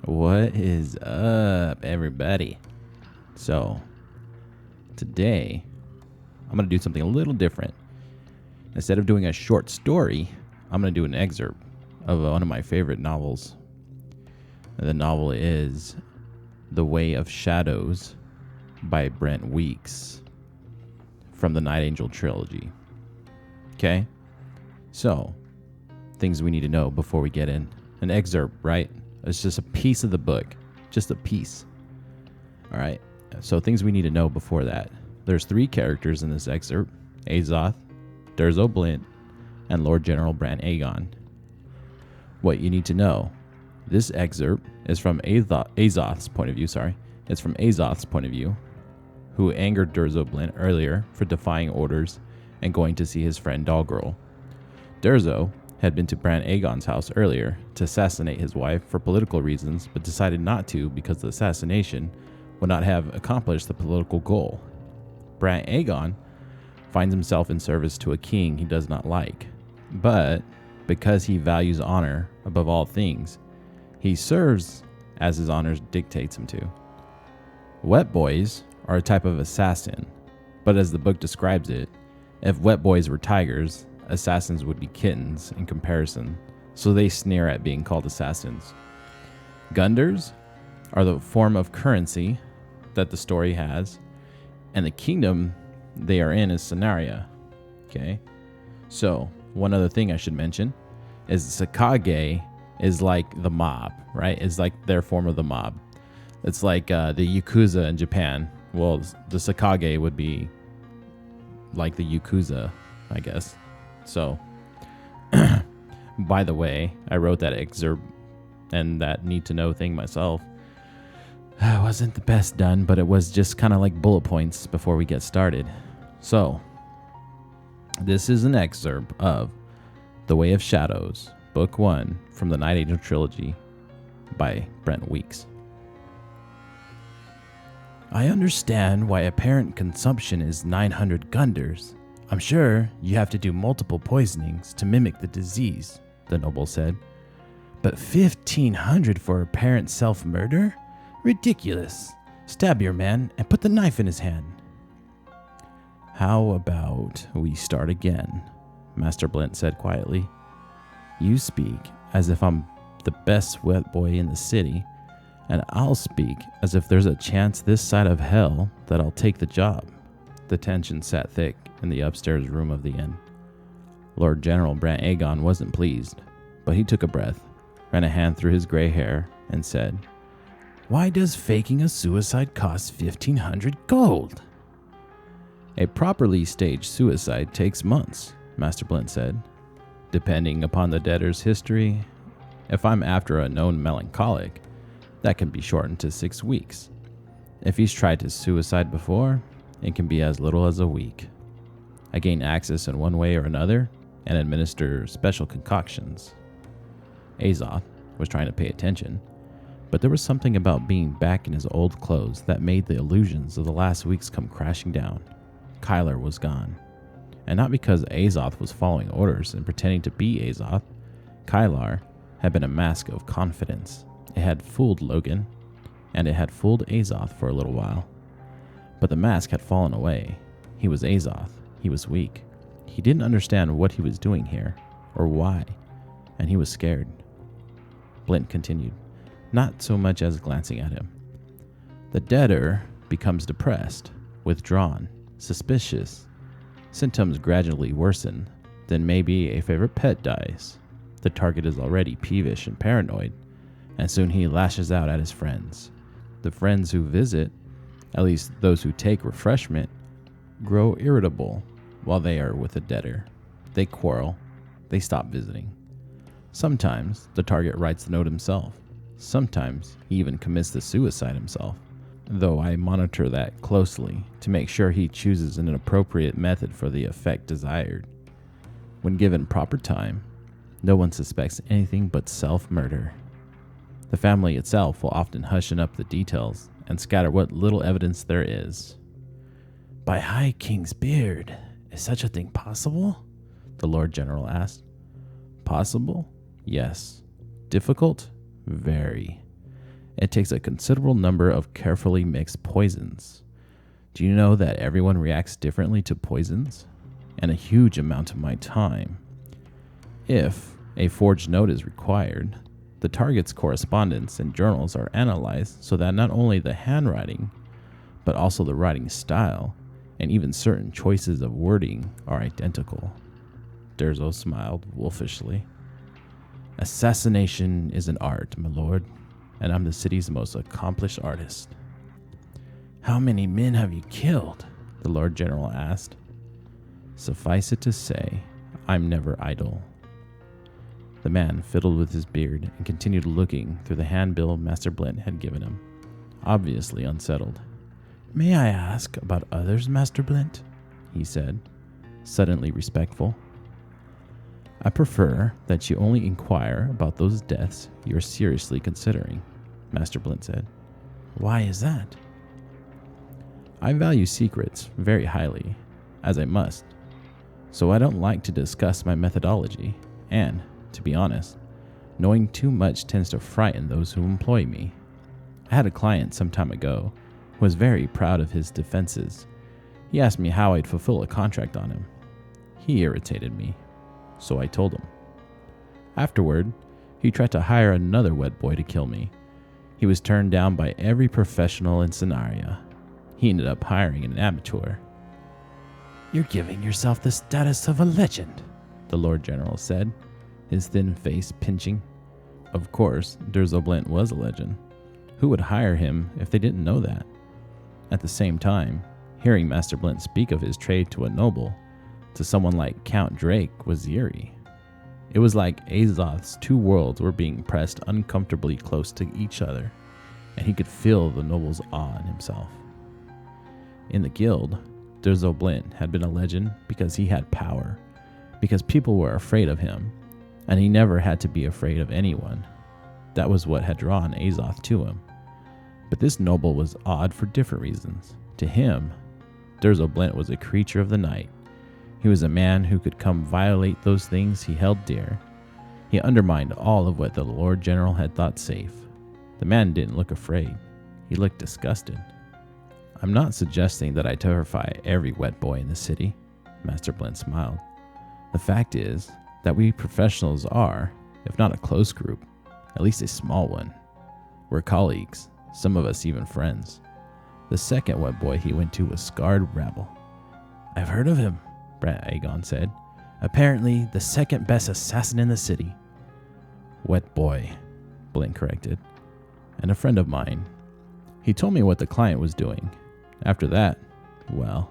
What is up, everybody? So, today, I'm going to do something a little different. Instead of doing a short story, I'm going to do an excerpt of one of my favorite novels. The novel is The Way of Shadows by Brent Weeks from the Night Angel trilogy. Okay? So, things we need to know before we get in. An excerpt, right? It's just a piece of the book. Just a piece. All right? So, things we need to know before that. There's 3 characters in this excerpt. Azoth, Durzo Blint, and Lord General Brant Aegon. What you need to know. This excerpt is from Azoth's point of view, It's from Azoth's point of view, who angered Durzo Blint earlier for defying orders and going to see his friend Dalgril. Durzo had been to Brant Aegon's house earlier to assassinate his wife for political reasons, but decided not to because the assassination would not have accomplished the political goal. Brant Aegon finds himself in service to a king he does not like, but because he values honor above all things, he serves as his honor dictates him to. Wet boys are a type of assassin, but as the book describes it, if wet boys were tigers, assassins would be kittens in comparison, so they sneer at being called assassins. Gunders are the form of currency that the story has, and the kingdom they are in is Cenaria. Okay? So, one other thing I should mention is Sakage is like the mob, right? It's like their form of the mob. It's like the Yakuza in Japan. Well, the Sakage would be like the Yakuza, I guess. So, by the way, I wrote that excerpt and that need to know thing myself. It wasn't the best done, but it was just kind of like bullet points before we get started. So, this is an excerpt of The Way of Shadows, Book 1 from the Night Angel trilogy by Brent Weeks. I understand why apparent consumption is 900 gunders. I'm sure you have to do multiple poisonings to mimic the disease, the noble said. But 1,500 for apparent self-murder? Ridiculous. Stab your man and put the knife in his hand. How about we start again, Master Blint said quietly. You speak as if I'm the best wet boy in the city, and I'll speak as if there's a chance this side of hell that I'll take the job. The tension sat thick in the upstairs room of the inn. Lord General Brant Aegon wasn't pleased, but he took a breath, ran a hand through his gray hair, and said, Why does faking a suicide cost 1,500 gold? A properly staged suicide takes months, Master Blint said. Depending upon the debtor's history, if I'm after a known melancholic, that can be shortened to 6 weeks. If he's tried to suicide before, it can be as little as a week. I gain access in one way or another and administer special concoctions. Azoth was trying to pay attention, but there was something about being back in his old clothes that made the illusions of the last weeks come crashing down. Kyler was gone. And not because Azoth was following orders and pretending to be Azoth. Kylar had been a mask of confidence. It had fooled Logan, and it had fooled Azoth for a little while. But the mask had fallen away. He was Azoth. He was weak. He didn't understand what he was doing here, or why, and he was scared. Blint continued, not so much as glancing at him. The debtor becomes depressed, withdrawn, suspicious. Symptoms gradually worsen. Then maybe a favorite pet dies. The target is already peevish and paranoid, and soon he lashes out at his friends. The friends who visit, at least those who take refreshment, grow irritable while they are with the debtor. They quarrel. They stop visiting. Sometimes the target writes the note himself. Sometimes he even commits the suicide himself, though I monitor that closely to make sure he chooses an appropriate method for the effect desired. When given proper time, no one suspects anything but self-murder. The family itself will often hushen up the details and scatter what little evidence there is. By High King's beard, is such a thing possible? The Lord General asked. Possible? Yes. Difficult? Very. It takes a considerable number of carefully mixed poisons. Do you know that everyone reacts differently to poisons? And a huge amount of my time. If a forged note is required, the target's correspondence and journals are analyzed so that not only the handwriting, but also the writing style, and even certain choices of wording are identical. Durzo smiled wolfishly. Assassination is an art, my lord, and I'm the city's most accomplished artist. How many men have you killed? The Lord General asked. Suffice it to say, I'm never idle. The man fiddled with his beard and continued looking through the handbill Master Blint had given him, obviously unsettled. May I ask about others, Master Blint? He said, suddenly respectful. I prefer that you only inquire about those deaths you are seriously considering, Master Blint said. Why is that? I value secrets very highly, as I must, so I don't like to discuss my methodology, and, to be honest, knowing too much tends to frighten those who employ me. I had a client some time ago who was very proud of his defenses. He asked me how I'd fulfill a contract on him. He irritated me, so I told him. Afterward, he tried to hire another wet boy to kill me. He was turned down by every professional in Scenaria. He ended up hiring an amateur. You're giving yourself the status of a legend, the Lord General said, his thin face pinching. Of course, Durzo Blint was a legend. Who would hire him if they didn't know that? At the same time, hearing Master Blint speak of his trade to a noble, to someone like Count Drake, was eerie. It was like Azoth's two worlds were being pressed uncomfortably close to each other, and he could feel the noble's awe in himself. In the guild, Durzo Blint had been a legend because he had power, because people were afraid of him, and he never had to be afraid of anyone. That was what had drawn Azoth to him. But this noble was odd for different reasons. To him, Durzo Blint was a creature of the night. He was a man who could come violate those things he held dear. He undermined all of what the Lord General had thought safe. The man didn't look afraid. He looked disgusted. I'm not suggesting that I terrify every wet boy in the city, Master Blint smiled. The fact is that we professionals are, if not a close group, at least a small one. We're colleagues, some of us even friends. The second wet boy he went to was Scarred Rabble. I've heard of him, Brent Aegon said. Apparently the second best assassin in the city. Wet boy, Blint corrected. And a friend of mine. He told me what the client was doing. After that, well,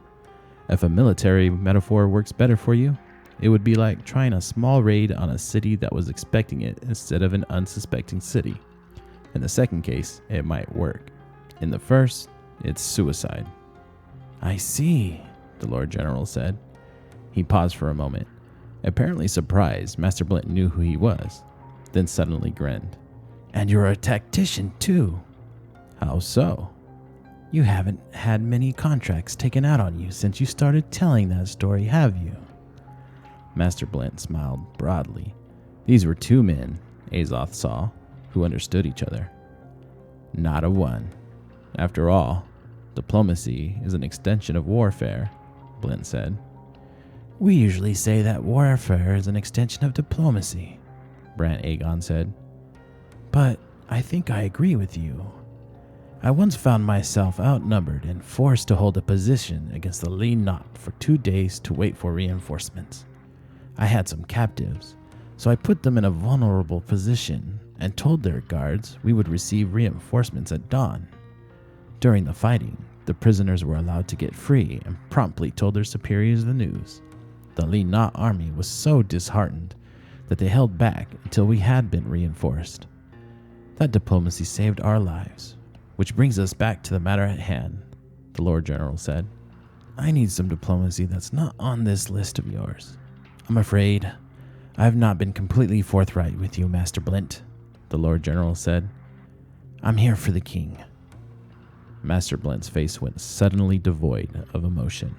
if a military metaphor works better for you, it would be like trying a small raid on a city that was expecting it instead of an unsuspecting city. In the second case, it might work. In the first, it's suicide. I see, the Lord General said. He paused for a moment, apparently surprised Master Blint knew who he was, then suddenly grinned. And you're a tactician, too. How so? You haven't had many contracts taken out on you since you started telling that story, have you? Master Blint smiled broadly. These were two men, Azoth saw, who understood each other. Not a one. After all, diplomacy is an extension of warfare, Blint said. We usually say that warfare is an extension of diplomacy, Brent Aegon said. But I think I agree with you. I once found myself outnumbered and forced to hold a position against the Lee Knot for 2 days to wait for reinforcements. I had some captives, so I put them in a vulnerable position and told their guards we would receive reinforcements at dawn. During the fighting, the prisoners were allowed to get free and promptly told their superiors the news. The Lee Knot army was so disheartened that they held back until we had been reinforced. That diplomacy saved our lives, which brings us back to the matter at hand, the Lord General said. I need some diplomacy that's not on this list of yours. I'm afraid I have not been completely forthright with you, Master Blint, the Lord General said. I'm here for the king. Master Blint's face went suddenly devoid of emotion.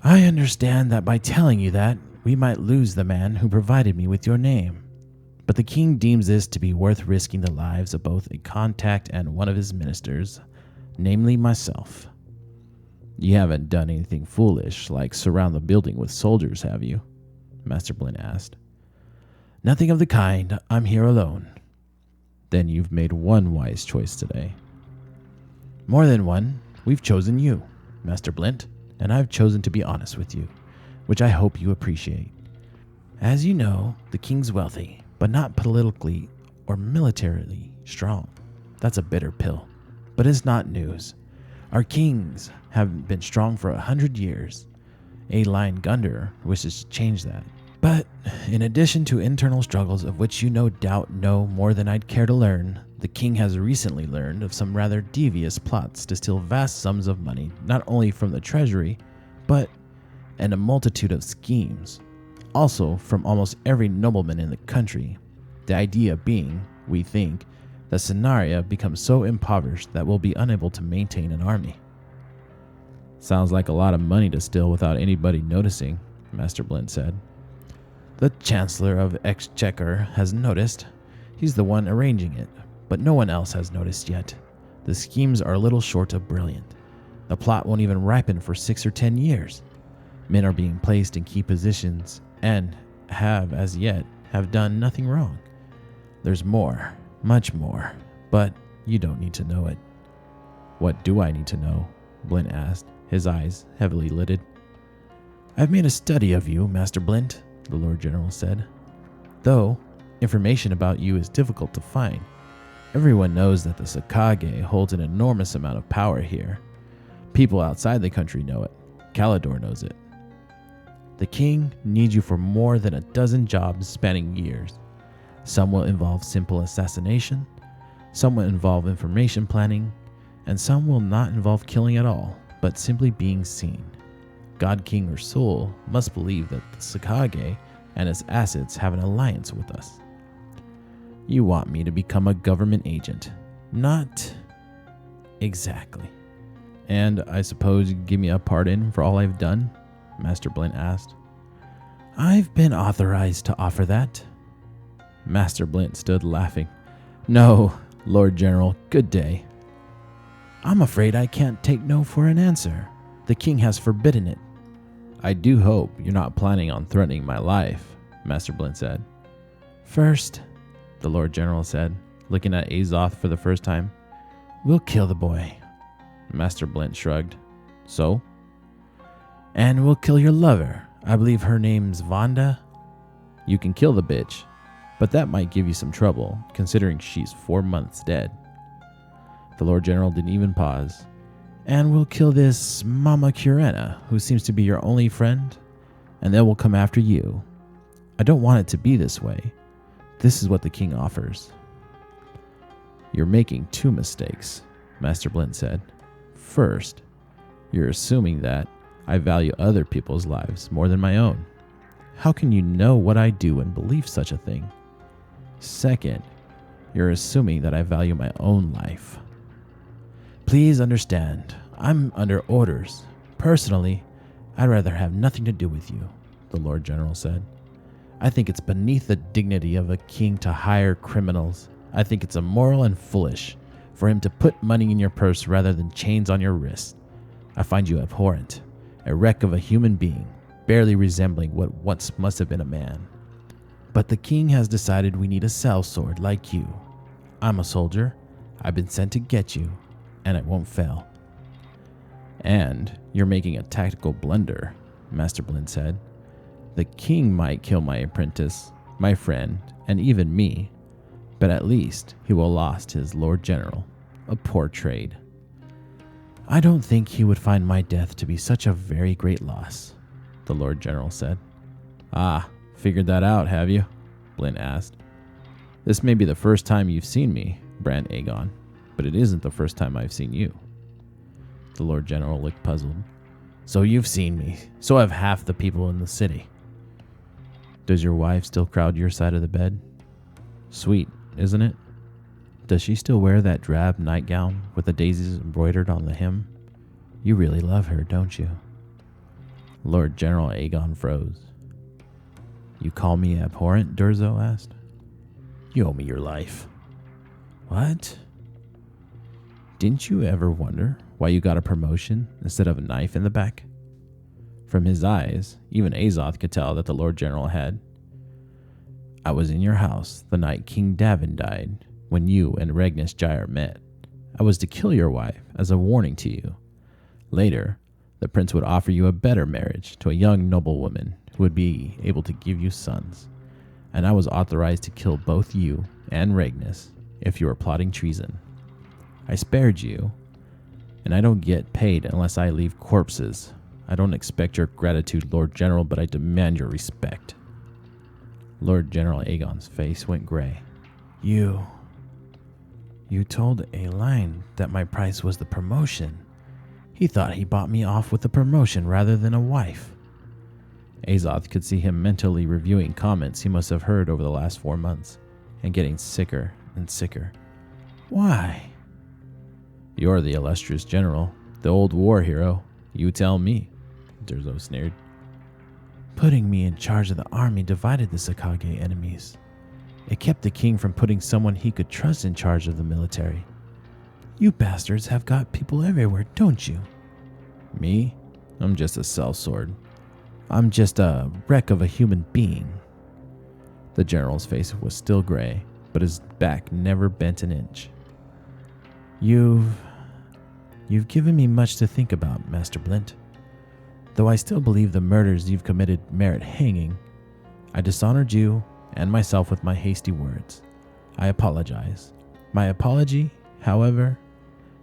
I understand that by telling you that, we might lose the man who provided me with your name. but the king deems this to be worth risking the lives of both a contact and one of his ministers, namely myself. You haven't done anything foolish, like surround the building with soldiers, have you? Master Blint asked. Nothing of the kind. I'm here alone. Then you've made one wise choice today. More than one. We've chosen you, Master Blint, and I've chosen to be honest with you, which I hope you appreciate. As you know, the king's wealthy, but not politically or militarily strong. That's a bitter pill, but it's not news. Our kings have been strong for 100 years. A Lion Gunder wishes to change that. But in addition to internal struggles of which you no doubt know more than I'd care to learn, the king has recently learned of some rather devious plots to steal vast sums of money, not only from the treasury, but and a multitude of schemes. Also from almost every nobleman in the country. The idea being, we think, that Scenaria becomes so impoverished that we'll be unable to maintain an army. Sounds like a lot of money to steal without anybody noticing, Master Blint said. The Chancellor of Exchequer has noticed. He's the one arranging it, but no one else has noticed yet. The schemes are a little short of brilliant. The plot won't even ripen for 6 or 10 years. Men are being placed in key positions and have, as yet, have done nothing wrong. There's more, much more, but you don't need to know it. What do I need to know? Blint asked, his eyes heavily lidded. I've made a study of you, Master Blint, the Lord General said. Though, information about you is difficult to find. Everyone knows that the Sakage holds an enormous amount of power here. People outside the country know it. Kalidor knows it. The king needs you for more than a dozen jobs spanning years. Some will involve simple assassination, some will involve information planning, and some will not involve killing at all, but simply being seen. God King Ursul must believe that the Sakage and its assets have an alliance with us. You want me to become a government agent. Not exactly. And I suppose you give me a pardon for all I've done? Master Blint asked. I've been authorized to offer that. Master Blint stood laughing. No, Lord General, good day. I'm afraid I can't take no for an answer. The king has forbidden it. I do hope you're not planning on threatening my life, Master Blint said. First, the Lord General said, looking at Azoth for the first time, we'll kill the boy. Master Blint shrugged. So? And we'll kill your lover. I believe her name's Vonda. You can kill the bitch, but that might give you some trouble, considering she's 4 months dead. The Lord General didn't even pause. And we'll kill this Mama Curena, who seems to be your only friend, and then we'll come after you. I don't want it to be this way. This is what the king offers. You're making 2 mistakes, Master Blint said. First, you're assuming that I value other people's lives more than my own. How can you know what I do and believe such a thing? Second, you're assuming that I value my own life. Please understand, I'm under orders. Personally, I'd rather have nothing to do with you, the Lord General said. I think it's beneath the dignity of a king to hire criminals. I think it's immoral and foolish for him to put money in your purse rather than chains on your wrist. I find you abhorrent, a wreck of a human being, barely resembling what once must have been a man. But the king has decided we need a sellsword like you. I'm a soldier. I've been sent to get you, and it won't fail. And you're making a tactical blunder, Master Blint said. The king might kill my apprentice, my friend, and even me, but at least he will lost his Lord General. A poor trade. I don't think he would find my death to be such a very great loss, the Lord General said. Ah, figured that out, have you? Blint asked. This may be the first time you've seen me, Brant Aegon, but it isn't the first time I've seen you. The Lord General looked puzzled. So you've seen me. So have half the people in the city. Does your wife still crowd your side of the bed? Sweet, isn't it? Does she still wear that drab nightgown with the daisies embroidered on the hem? You really love her, don't you? Lord General Aegon froze. You call me abhorrent? Durzo asked. You owe me your life. What? Didn't you ever wonder why you got a promotion instead of a knife in the back? From his eyes, even Azoth could tell that the Lord General had. I was in your house the night King Davin died, when you and Regnus Gyre met. I was to kill your wife as a warning to you. Later, the prince would offer you a better marriage to a young noblewoman who would be able to give you sons. And I was authorized to kill both you and Regnus if you were plotting treason. I spared you, and I don't get paid unless I leave corpses. I don't expect your gratitude, Lord General, but I demand your respect. Lord General Aegon's face went gray. You told Elaine that my price was the promotion. He thought he bought me off with a promotion rather than a wife. Azoth could see him mentally reviewing comments he must have heard over the last 4 months, and getting sicker and sicker. Why? You're the illustrious general, the old war hero. You tell me, Durzo sneered. Putting me in charge of the army divided the Sakage enemies. It kept the king from putting someone he could trust in charge of the military. You bastards have got people everywhere, don't you? Me? I'm just a sellsword. I'm just a wreck of a human being. The general's face was still gray, but his back never bent an inch. You've given me much to think about, Master Blint. Though I still believe the murders you've committed merit hanging, I dishonored you and myself with my hasty words. I apologize. My apology, however,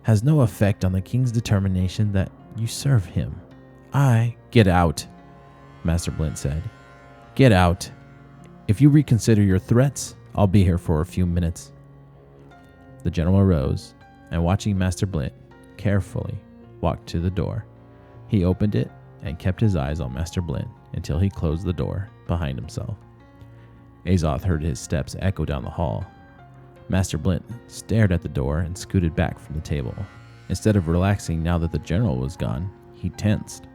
has no effect on the king's determination that you serve him. Get out, Master Blint said. Get out. If you reconsider your threats, I'll be here for a few minutes. The general arose, and watching Master Blint carefully walked to the door. He opened it and kept his eyes on Master Blint until he closed the door behind himself. Azoth heard his steps echo down the hall. Master Blint stared at the door and scooted back from the table. Instead of relaxing now that the general was gone, he tensed.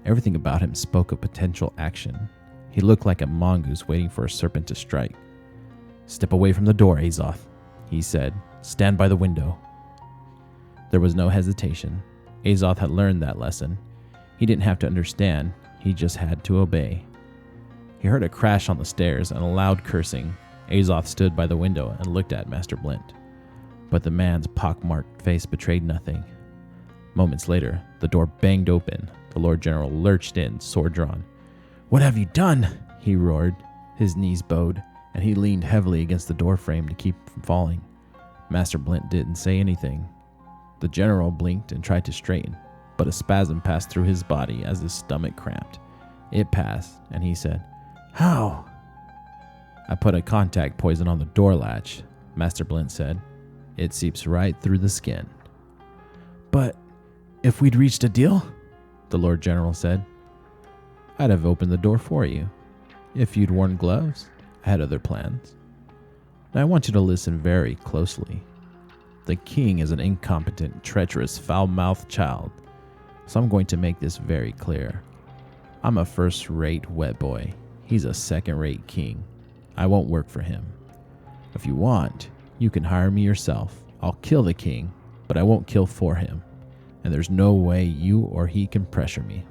Everything about him spoke of potential action. He looked like a mongoose waiting for a serpent to strike. Step away from the door, Azoth, he said. Stand by the window. There was no hesitation. Azoth had learned that lesson. He didn't have to understand, he just had to obey. He heard a crash on the stairs and a loud cursing. Azoth stood by the window and looked at Master Blint. But the man's pockmarked face betrayed nothing. Moments later, the door banged open. The Lord General lurched in, sword drawn. What have you done? He roared. His knees bowed, and he leaned heavily against the doorframe to keep from falling. Master Blint didn't say anything. The general blinked and tried to straighten, but a spasm passed through his body as his stomach cramped. It passed, and he said, How? I put a contact poison on the door latch, Master Blint said. It seeps right through the skin. But if we'd reached a deal, the Lord General said, I'd have opened the door for you. If you'd worn gloves, I had other plans. And I want you to listen very closely. The king is an incompetent, treacherous, foul-mouthed child, so I'm going to make this very clear. I'm a first-rate wet boy. He's a second-rate king. I won't work for him. If you want, you can hire me yourself. I'll kill the king, but I won't kill for him, and there's no way you or he can pressure me.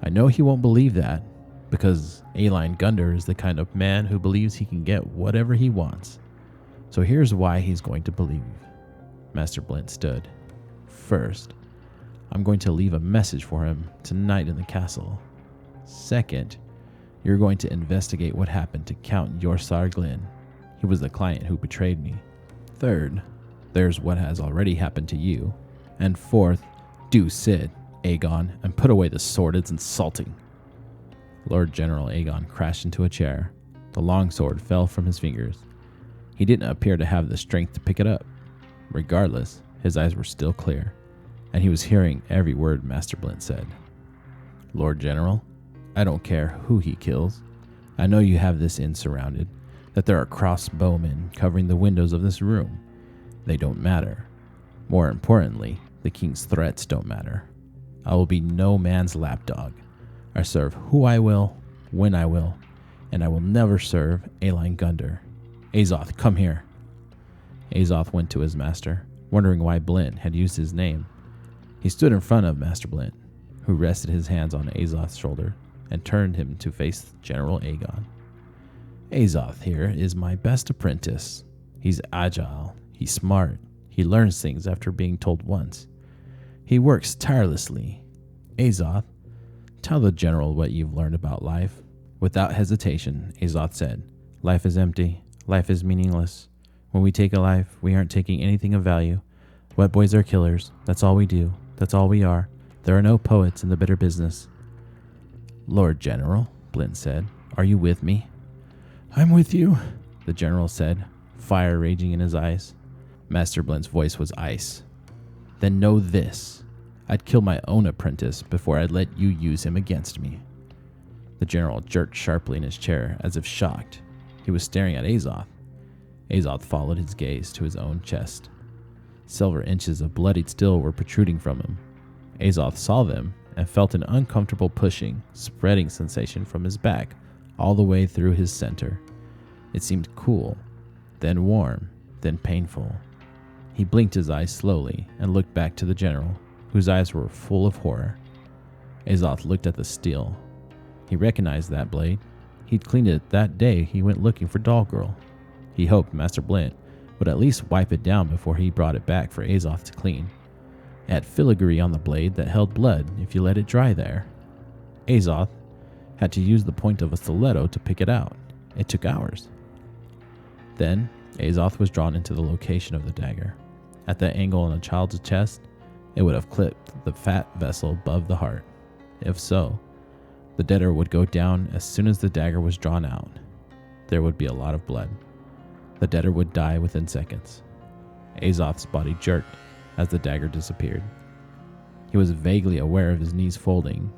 I know he won't believe that, because Aline Gunder is the kind of man who believes he can get whatever he wants. So here's why he's going to believe. Master Blint stood. First, I'm going to leave a message for him tonight in the castle. Second, you're going to investigate what happened to Count Yorsar Glynn. He was the client who betrayed me. Third, there's what has already happened to you. And fourth, do sit, Aegon, and put away the sword. It's insulting. Lord General Aegon crashed into a chair. The long sword fell from his fingers. He didn't appear to have the strength to pick it up. Regardless, his eyes were still clear, and he was hearing every word Master Blint said. Lord General, I don't care who he kills. I know you have this inn surrounded, that there are crossbowmen covering the windows of this room. They don't matter. More importantly, the king's threats don't matter. I will be no man's lapdog. I serve who I will, when I will, and I will never serve Aline Gunder. Azoth, come here. Azoth went to his master, wondering why Blint had used his name. He stood in front of Master Blint, who rested his hands on Azoth's shoulder and turned him to face General Aegon. Azoth here is my best apprentice. He's agile, he's smart, he learns things after being told once. He works tirelessly. Azoth, tell the general what you've learned about life. Without hesitation, Azoth said, life is empty, life is meaningless. When we take a life, we aren't taking anything of value. Wet boys are killers, that's all we do, that's all we are. There are no poets in the bitter business. Lord General, Blint said, are you with me? I'm with you, the general said, fire raging in his eyes. Master Blint's voice was ice. Then know this. I'd kill my own apprentice before I'd let you use him against me. The general jerked sharply in his chair, as if shocked. He was staring at Azoth. Azoth followed his gaze to his own chest. Several inches of bloodied steel were protruding from him. Azoth saw them and felt an uncomfortable pushing, spreading sensation from his back all the way through his center. It seemed cool, then warm, then painful. He blinked his eyes slowly and looked back to the general, whose eyes were full of horror. Azoth looked at the steel. He recognized that blade. He'd cleaned it that day he went looking for Doll Girl. He hoped Master Blint would at least wipe it down before he brought it back for Azoth to clean. It had filigree on the blade that held blood if you let it dry there. Azoth had to use the point of a stiletto to pick it out. It took hours. Then, Azoth was drawn into the location of the dagger. At that angle on a child's chest, it would have clipped the fat vessel above the heart. If so, the debtor would go down as soon as the dagger was drawn out. There would be a lot of blood. The debtor would die within seconds. Azoth's body jerked as the dagger disappeared. He was vaguely aware of his knees folding.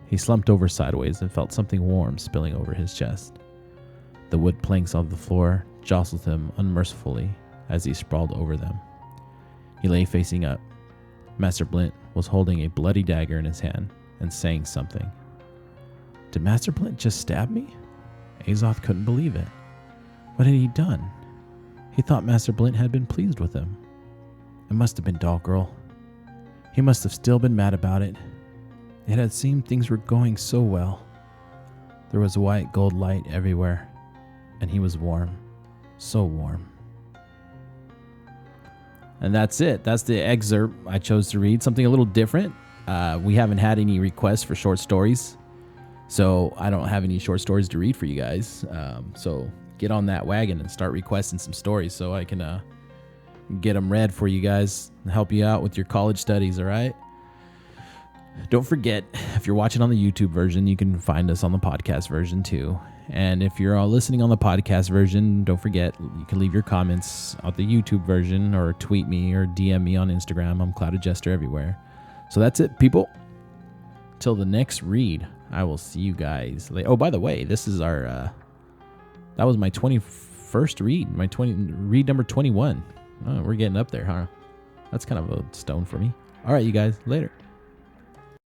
He slumped over sideways and felt something warm spilling over his chest. The wood planks on the floor jostled him unmercifully as he sprawled over them. He lay facing up. Master Blint was holding a bloody dagger in his hand and saying something. Did Master Blint just stab me? Azoth couldn't believe it. What had he done? He thought Master Blint had been pleased with him. It must have been Doll Girl. He must have still been mad about it. It had seemed things were going so well. There was white gold light everywhere, and he was warm. So warm. And that's it. That's the excerpt I chose to read. Something a little different. We haven't had any requests for short stories, so I don't have any short stories to read for you guys. So get on that wagon and start requesting some stories so I can get them read for you guys and help you out with your college studies, all right? Don't forget, if you're watching on the YouTube version, you can find us on the podcast version too. And if you're listening on the podcast version, don't forget, you can leave your comments on the YouTube version or tweet me or DM me on Instagram. I'm Clouded Jester everywhere. So that's it, people. Till the next read, I will see you guys later. Oh, by the way, this is our, that was my 21st read, read number 21. Oh, we're getting up there, huh? That's kind of a stone for me. All right, you guys, later.